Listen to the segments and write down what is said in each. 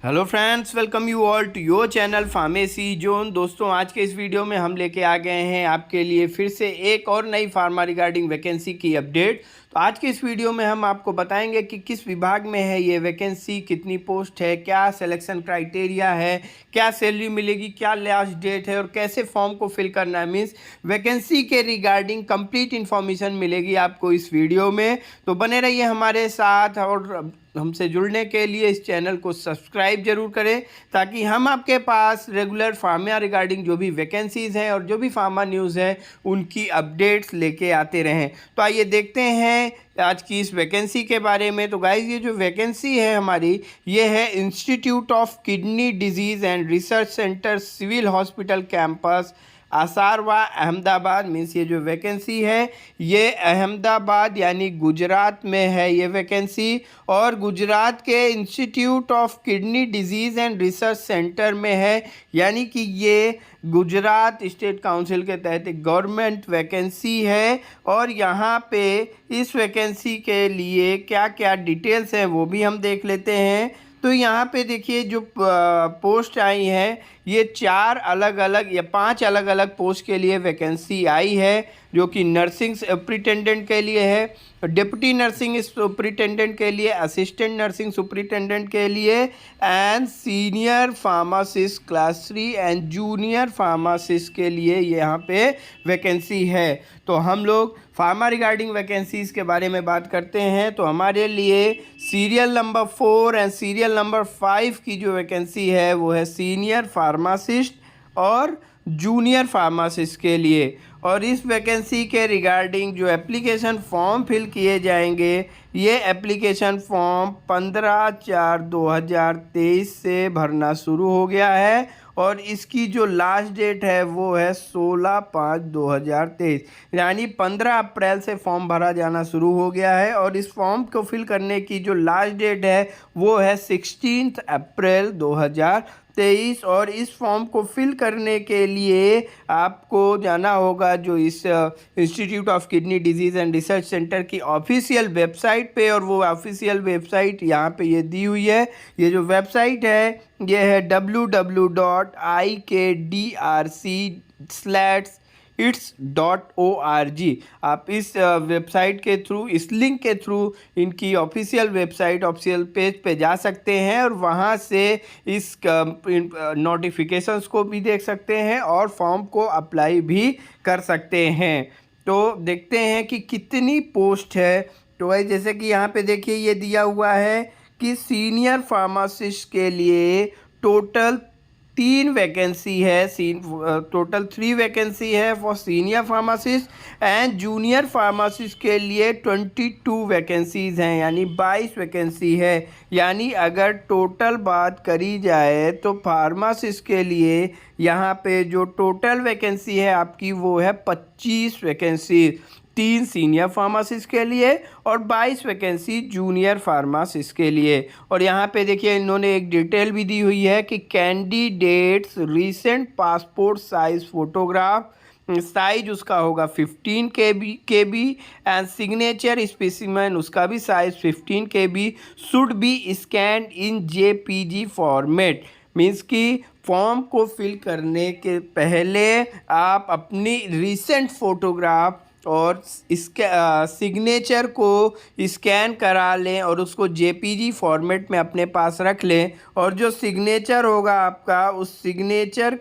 Hello friends, welcome you all to your channel pharmacy zone. दोस्तों, आज के इस वीडियो में हम लेके आ गए हैं आपके लिए फिर से एक और नई फार्मा रिगार्डिंग वैकेंसी की अपडेट। तो आज के इस वीडियो में हम आपको बताएंगे कि किस विभाग में है ये वैकेंसी, कितनी पोस्ट है, क्या सिलेक्शन क्राइटेरिया है, क्या सैलरी मिलेगी, क्या लास्ट डेट है और कैसे फॉर्म को फिल करना है। मीन्स वैकेंसी के रिगार्डिंग कंप्लीट इन्फॉर्मेशन मिलेगी आपको इस वीडियो में। तो बने रहिए हमारे साथ और हमसे जुड़ने के लिए इस चैनल को सब्सक्राइब जरूर करें ताकि हम आपके पास रेगुलर फार्मा रिगार्डिंग जो भी वैकेंसीज़ हैं और जो भी फार्मा न्यूज़ है उनकी अपडेट्स लेके आते रहें। तो आइए देखते हैं आज की इस वैकेंसी के बारे में। तो गाइस, ये जो वैकेंसी है हमारी, ये है institute of kidney disease and research centre, civil hospital campus, Asarwa, Ahmedabad. Means ये जो वैकेंसी है ये अहमदाबाद यानी गुजरात में है ये वैकेंसी, और गुजरात के institute of kidney disease and research centre में है। यानी कि ये गुजरात स्टेट काउंसिल के तहत एक गवर्नमेंट वैकेंसी है। और यहाँ पे इस वैकेंसी के लिए क्या क्या डिटेल्स हैं वो भी हम देख लेते हैं। तो यहाँ पे देखिए जो पोस्ट आई है, ये 4 अलग अलग या 5 अलग अलग पोस्ट के लिए वैकेंसी आई है, जो कि नर्सिंग सुपरिटेंडेंट के लिए है, डिप्टी नर्सिंग सुपरिटेंडेंट के लिए, असिस्टेंट नर्सिंग सुपरिटेंडेंट के लिए, and senior pharmacist class 3 and junior pharmacist के लिए यहाँ पे वैकेंसी है। तो हम लोग फार्मा रिगार्डिंग वैकेंसीज़ के बारे में बात करते हैं। तो हमारे लिए serial number 4 and serial number 5 की जो वैकेंसी है वो है सीनियर फार्मासिस्ट और जूनियर फार्मासिस्ट के लिए। और इस वैकेंसी के रिगार्डिंग जो एप्लीकेशन फॉर्म फिल किए जाएंगे, ये एप्लीकेशन फॉर्म 15/4/2023 से भरना शुरू हो गया है और इसकी जो लास्ट डेट है वो है 16/5/2023। यानी 15 अप्रैल से फॉर्म भरा जाना शुरू हो गया है और इस फॉर्म को फिल करने की जो लास्ट डेट है वो है 16 अप्रैल 2023। और इस फॉर्म को फिल करने के लिए आपको जाना होगा जो इस institute of kidney disease and research centre की ऑफिशियल वेबसाइट पे, और वो ऑफिशियल वेबसाइट यहाँ पे ये दी हुई है। ये जो वेबसाइट है ये है www.ikdrc/its.org। आप इस वेबसाइट के थ्रू, इस लिंक के थ्रू इनकी ऑफिशियल वेबसाइट, ऑफिशियल पेज पे जा सकते हैं और वहाँ से इस नोटिफिकेशंस को भी देख सकते हैं और फॉर्म को अप्लाई भी कर सकते हैं। तो देखते हैं कि कितनी पोस्ट है। तो भाई जैसे कि यहाँ पे देखिए ये दिया हुआ है कि सीनियर फार्मासिस्ट के लिए टोटल 3 वैकेंसी है, टोटल 3 वैकेंसी है for senior pharmacist and junior pharmacist के लिए 22 वैकेंसीज़ हैं, यानी 22 वैकेंसी है। यानी अगर टोटल बात करी जाए तो फार्मासिस्ट के लिए यहाँ पे जो टोटल वैकेंसी है आपकी वो है 25 वैकेंसी, 3 सीनियर फार्मासिस्ट के लिए और 22 वैकेंसी जूनियर फार्मासिस्ट के लिए। और यहाँ पे देखिए इन्होंने एक डिटेल भी दी हुई है कि candidates recent passport size photograph, size उसका होगा 15 KB एंड सिग्नेचर स्पेसिमेन उसका भी size 15 KB should be scanned in JPG format. Means कि फॉर्म को फिल करने के पहले आप अपनी रीसेंट फोटोग्राफ और इसके सिग्नेचर को स्कैन करा लें और उसको JPG फॉर्मेट में अपने पास रख लें। और जो सिग्नेचर होगा आपका, उस सिग्नेचर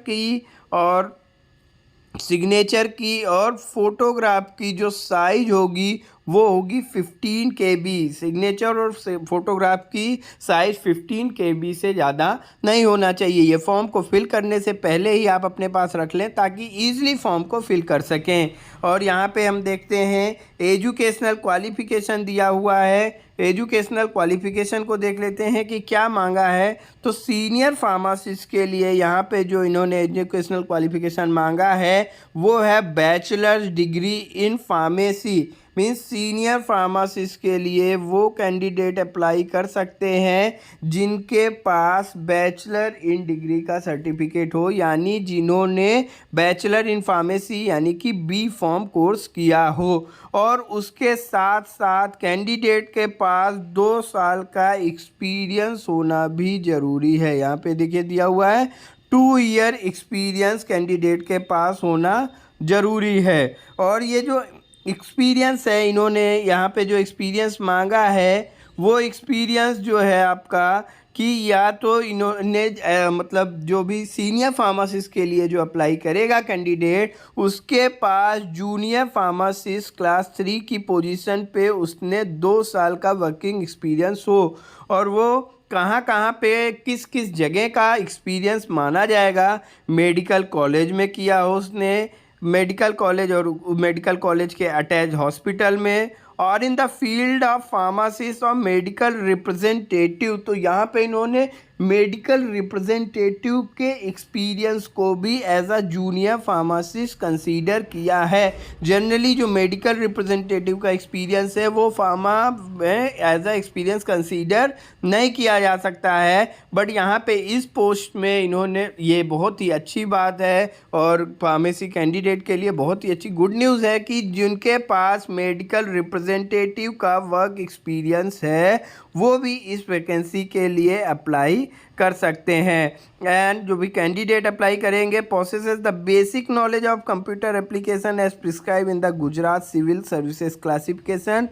की और फोटोग्राफ की जो साइज होगी वो होगी 15 KB। सिग्नेचर और फोटोग्राफ की साइज 15 KB से ज़्यादा नहीं होना चाहिए। ये फॉर्म को फिल करने से पहले ही आप अपने पास रख लें ताकि ईजिली फॉर्म को फिल कर सकें। और यहाँ पे हम देखते हैं एजुकेशनल क्वालिफ़िकेशन दिया हुआ है। एजुकेशनल क्वालिफ़िकेशन को देख लेते हैं कि क्या मांगा है। तो सीनियर फार्मासिस्ट के लिए यहाँ पे जो इन्होंने एजुकेशनल क्वालिफ़िकेशन मांगा है वो है bachelors degree in pharmacy. Means senior pharmacist के लिए वो कैंडिडेट अप्लाई कर सकते हैं जिनके पास बैचलर इन डिग्री का सर्टिफिकेट हो, यानी जिन्होंने बैचलर इन फार्मेसी यानी कि B.Pharm कोर्स किया हो। और उसके साथ साथ कैंडिडेट के पास 2 साल का एक्सपीरियंस होना भी ज़रूरी है। यहाँ पे देखिए दिया हुआ है 2 ईयर एक्सपीरियंस कैंडिडेट के पास होना ज़रूरी है। और ये जो एक्सपीरियंस है, इन्होंने यहाँ पे जो एक्सपीरियंस मांगा है वो एक्सपीरियंस जो है आपका कि या तो इन्होंने मतलब जो भी सीनियर फार्मासिस्ट के लिए जो अप्लाई करेगा कैंडिडेट, उसके पास जूनियर फार्मासिस्ट क्लास 3 की पोजीशन पे उसने 2 साल का वर्किंग एक्सपीरियंस हो। और वो कहाँ कहाँ पे किस किस जगह का एक्सपीरियंस माना जाएगा, मेडिकल कॉलेज में किया हो उसने, मेडिकल कॉलेज और मेडिकल कॉलेज के अटैच हॉस्पिटल में, और in the field of pharmacist और मेडिकल रिप्रेजेंटेटिव। तो यहाँ पे इन्होंने मेडिकल रिप्रेजेंटेटिव के एक्सपीरियंस को भी as a junior pharmacist consider किया है। जनरली जो मेडिकल रिप्रेजेंटेटिव का एक्सपीरियंस है वो फार्मा में एज अ एक्सपीरियंस कंसीडर नहीं किया जा सकता है, बट यहाँ पे इस पोस्ट में इन्होंने, ये बहुत ही अच्छी बात है और फार्मेसी कैंडिडेट के लिए बहुत ही अच्छी गुड न्यूज़ है कि जिनके पास मेडिकल रिप्रेजेंटेटिव का वर्क एक्सपीरियंस है वो भी इस वैकेंसी के लिए अप्लाई कर सकते हैं। एंड जो भी कैंडिडेट अप्लाई करेंगे possesses the basic knowledge of computer application as prescribe in the Gujarat civil services classification.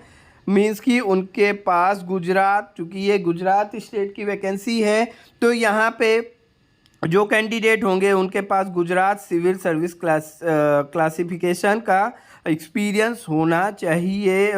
Means कि उनके पास गुजरात, चूँकि ये गुजरात स्टेट की वैकेंसी है तो यहाँ पे जो कैंडिडेट होंगे उनके पास गुजरात सिविल सर्विस क्लासिफिकेशन का एक्सपीरियंस होना चाहिए,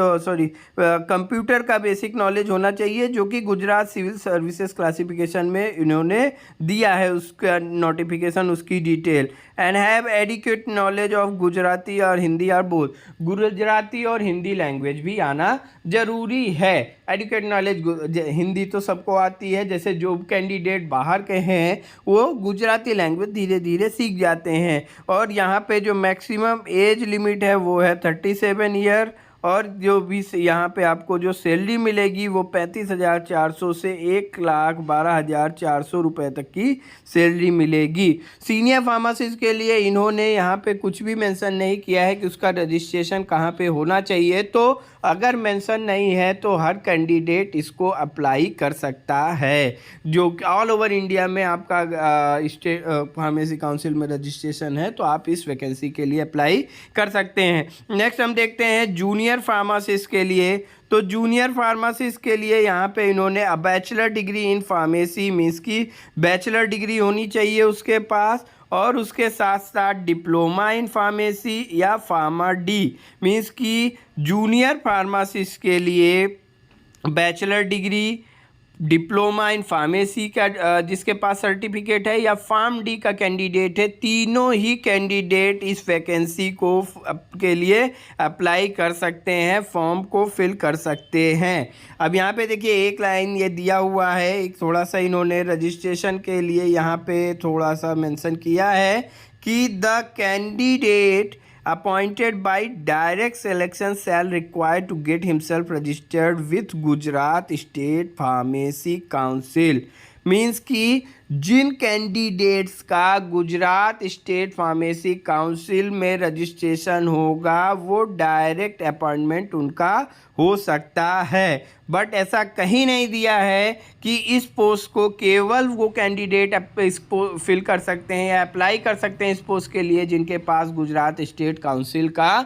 कंप्यूटर का बेसिक नॉलेज होना चाहिए, जो कि गुजरात सिविल सर्विसेज क्लासिफिकेशन में इन्होंने दिया है उसका नोटिफिकेशन, उसकी detail. And have adequate knowledge of Gujarati और हिंदी और बोथ, गुजराती और हिंदी लैंग्वेज भी आना ज़रूरी है। एडिक्वेट नॉलेज हिंदी तो सबको आती है, जैसे जो कैंडिडेट बाहर के हैं वो गुजराती लैंग्वेज धीरे धीरे सीख जाते हैं। और यहाँ पे जो मैक्सिमम एज लिमिट है वो है 37 ईयर, और जो भी यहाँ पे आपको जो सैलरी मिलेगी वो 35,400 से 1,12,400 रुपये तक की सैलरी मिलेगी। सीनियर फार्मासिस्ट के लिए इन्होंने यहाँ पे कुछ भी मेंशन नहीं किया है कि उसका रजिस्ट्रेशन कहाँ पे होना चाहिए, तो अगर मेंशन नहीं है तो हर कैंडिडेट इसको अप्लाई कर सकता है। जो ऑल ओवर इंडिया में आपका स्टेट फार्मेसी काउंसिल में रजिस्ट्रेशन है तो आप इस वैकेंसी के लिए अप्लाई कर सकते हैं। नेक्स्ट हम देखते हैं जूनियर फार्मासिस्ट के लिए। तो जूनियर फार्मासिस्ट के लिए यहाँ पे इन्होंने bachelor degree in pharmacy, means की बैचलर डिग्री होनी चाहिए उसके पास, और उसके साथ साथ डिप्लोमा इन फार्मेसी या फार्मा डी, मीन्स की जूनियर फार्मासिस्ट के लिए bachelor degree, diploma in pharmacy का जिसके पास सर्टिफिकेट है, या फार्म डी का कैंडिडेट है, तीनों ही कैंडिडेट इस वैकेंसी को के लिए अप्लाई कर सकते हैं, फॉर्म को फिल कर सकते हैं। अब यहाँ पे देखिए एक लाइन ये दिया हुआ है, एक थोड़ा सा इन्होंने रजिस्ट्रेशन के लिए यहाँ पे थोड़ा सा मेंशन किया है कि the candidate appointed by direct selection shall require to get himself registered with Gujarat State Pharmacy Council। Means कि जिन कैंडिडेट्स का गुजरात स्टेट फार्मेसी काउंसिल में रजिस्ट्रेशन होगा वो डायरेक्ट अपॉइंटमेंट उनका हो सकता है, बट ऐसा कहीं नहीं दिया है कि इस पोस्ट को केवल वो कैंडिडेट फिल कर सकते हैं या अप्लाई कर सकते हैं इस पोस्ट के लिए जिनके पास गुजरात स्टेट काउंसिल का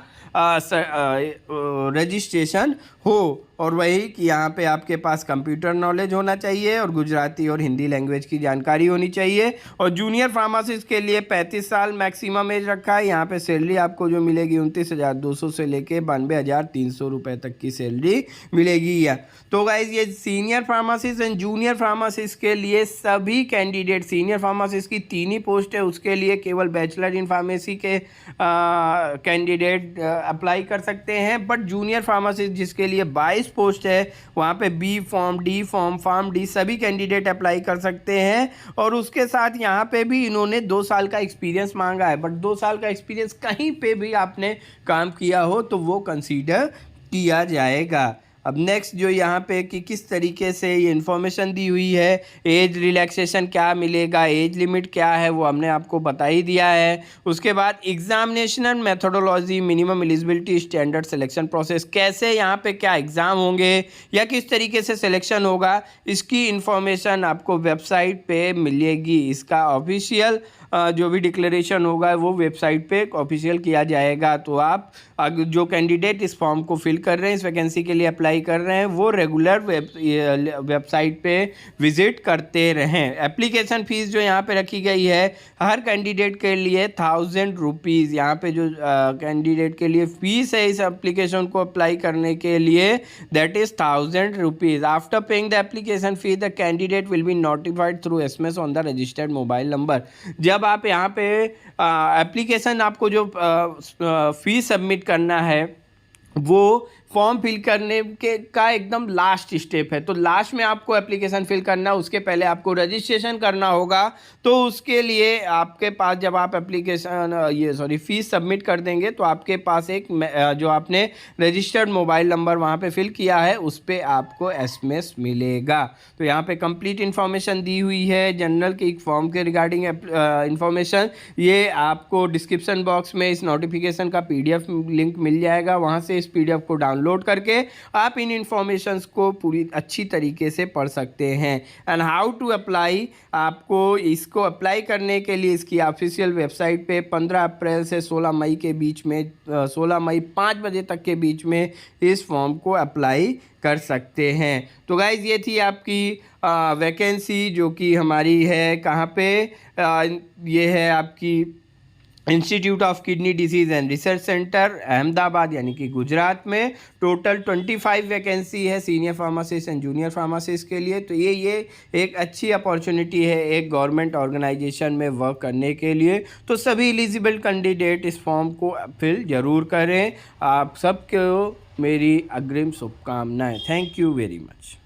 रजिस्ट्रेशन हो। और वही कि यहाँ पे आपके पास कंप्यूटर नॉलेज होना चाहिए और गुजराती और हिंदी लैंग्वेज की जानकारी होनी चाहिए। और जूनियर फार्मासिस्ट के लिए 35 साल मैक्सिमम एज रखा है। यहाँ पे सैलरी आपको जो मिलेगी 29,200 से लेके 92,300 रुपये तक की सैलरी मिलेगी। या तो गाइज ये senior pharmacist and junior pharmacist के लिए सभी कैंडिडेट, सीनियर फार्मासिस्ट की 3 ही पोस्ट है, उसके लिए केवल बैचलर इन फार्मेसी के कैंडिडेट अप्लाई कर सकते हैं, बट जूनियर फार्मासिस्ट जिसके लिए 22 पोस्ट है वहाँ पे B form, D form, pharm D सभी कैंडिडेट अप्लाई कर सकते हैं। और उसके साथ यहाँ पे भी इन्होंने 2 साल का एक्सपीरियंस मांगा है, बट 2 साल का एक्सपीरियंस कहीं पे भी आपने काम किया हो तो वो कंसीडर किया जाएगा। अब नेक्स्ट जो यहाँ पे कि किस तरीके से ये इन्फॉर्मेशन दी हुई है, एज रिलैक्सेशन क्या मिलेगा, एज लिमिट क्या है, वो हमने आपको बता ही दिया है। उसके बाद examination methodology, minimum eligibility standard, selection process, कैसे यहाँ पे क्या एग्ज़ाम होंगे या किस तरीके से सिलेक्शन होगा, इसकी इन्फॉर्मेशन आपको वेबसाइट पे मिलेगी। इसका ऑफिशियल जो भी डिक्लेरेशन होगा वो वेबसाइट पे ऑफिशियल किया जाएगा। तो आप जो कैंडिडेट इस फॉर्म को फिल कर रहे हैं, इस वैकेंसी के लिए अप्लाई कर रहे हैं, वो रेगुलर वेबसाइट पे विजिट करते रहें। एप्लीकेशन फ़ीस जो यहाँ पे रखी गई है हर कैंडिडेट के लिए 1000 रुपीज़। यहाँ पे जो कैंडिडेट के लिए फ़ीस है इस एप्लीकेशन को अप्लाई करने के लिए, that is 1000 rupees. After paying the application fee the candidate will be notified through SMS on the registered mobile number. जब आप यहाँ पे एप्लीकेशन आपको जो फीस सबमिट करना है वो फॉर्म फिल करने के का एकदम लास्ट स्टेप है। तो लास्ट में आपको एप्लीकेशन फिल करना, उसके पहले आपको रजिस्ट्रेशन करना होगा। तो उसके लिए आपके पास जब आप एप्लीकेशन फीस सबमिट कर देंगे तो आपके पास एक जो आपने रजिस्टर्ड मोबाइल नंबर वहाँ पे फिल किया है उस पर आपको SMS मिलेगा। तो यहाँ पे कंप्लीट इन्फॉर्मेशन दी हुई है जनरल के एक फॉर्म के रिगार्डिंग इन्फॉर्मेशन। ये आपको डिस्क्रिप्शन बॉक्स में इस नोटिफिकेशन का PDF लिंक मिल जाएगा, वहाँ से इस PDF को डाउनलोड करके आप इन इंफॉर्मेशंस को पूरी अच्छी तरीके से पढ़ सकते हैं। एंड हाउ टू अप्लाई, आपको इसको अप्लाई करने के लिए इसकी ऑफिशियल वेबसाइट पे 15 अप्रैल से 16 मई के बीच में 16 मई 5 बजे तक के बीच में इस फॉर्म को अप्लाई कर सकते हैं। तो गाइज़ ये थी आपकी वैकेंसी जो कि हमारी है कहाँ पे, ये है आपकी institute of kidney disease and research centre Ahmedabad यानी कि गुजरात में। टोटल 25 वैकेंसी है senior pharmacist and junior pharmacist के लिए। तो ये एक अच्छी अपॉर्चुनिटी है एक गवर्नमेंट ऑर्गेनाइजेशन में वर्क करने के लिए। तो सभी एलिजिबल कैंडिडेट इस फॉर्म को फिल ज़रूर करें। आप सबको मेरी अग्रिम शुभकामनाएं। Thank you very much.